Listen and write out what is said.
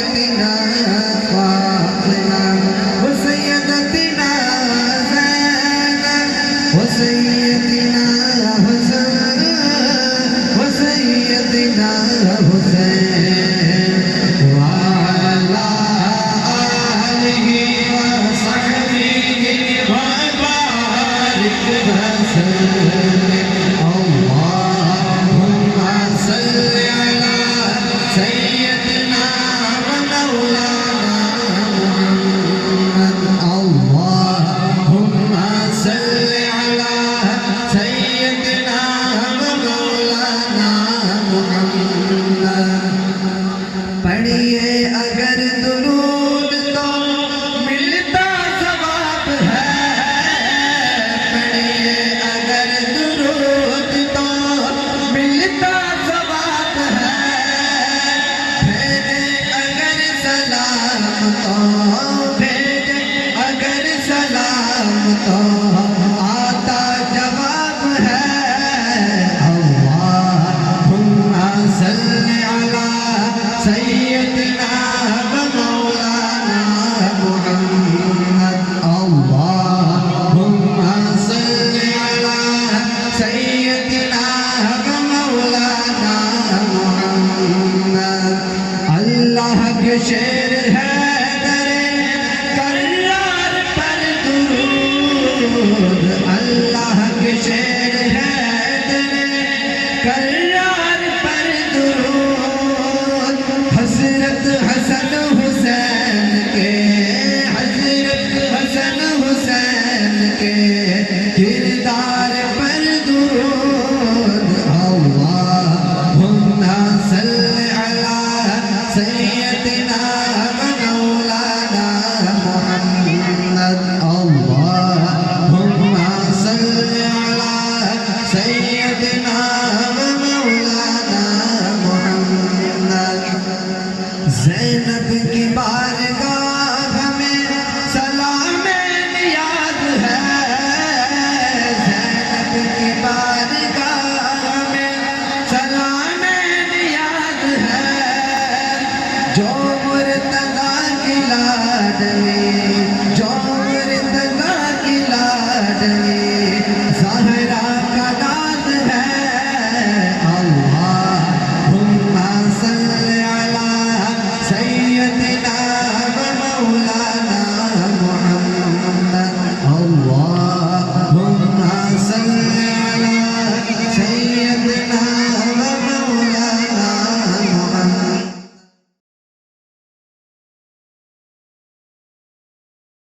سیدنا فاطمہ و سیدتنا زینب و سیدنا حسن و سیدنا حسین وعلی آلہ وصحبہ وبارک وسلم اللہم صل علی سیدنا ومولانا محمد اللہم صل علی سیدنا ومولانا محمد پڑھیے اگر درود تو ملتا ثواب ہے پڑھیے اگر درود تو ملتا ثواب ہے بھیجے اگر سلام تو بھیجے اگر سلام تو آتا جواب ہے اللہم صل علی سیدنا ومولانا محمد اللہم صل علی سیدنا ومولانا محمد اللہ کے شیر ہے درِ کرار پر درود اللہ کے شیر ہے درِ کرار پر درود حضرت حسن حسین کے حضرت حسن حسین کے کردار پر درود اللہم صل علی سیدنا ومولانا محمد اللہم صل علی سیدنا ومولانا محمد زینب کی بات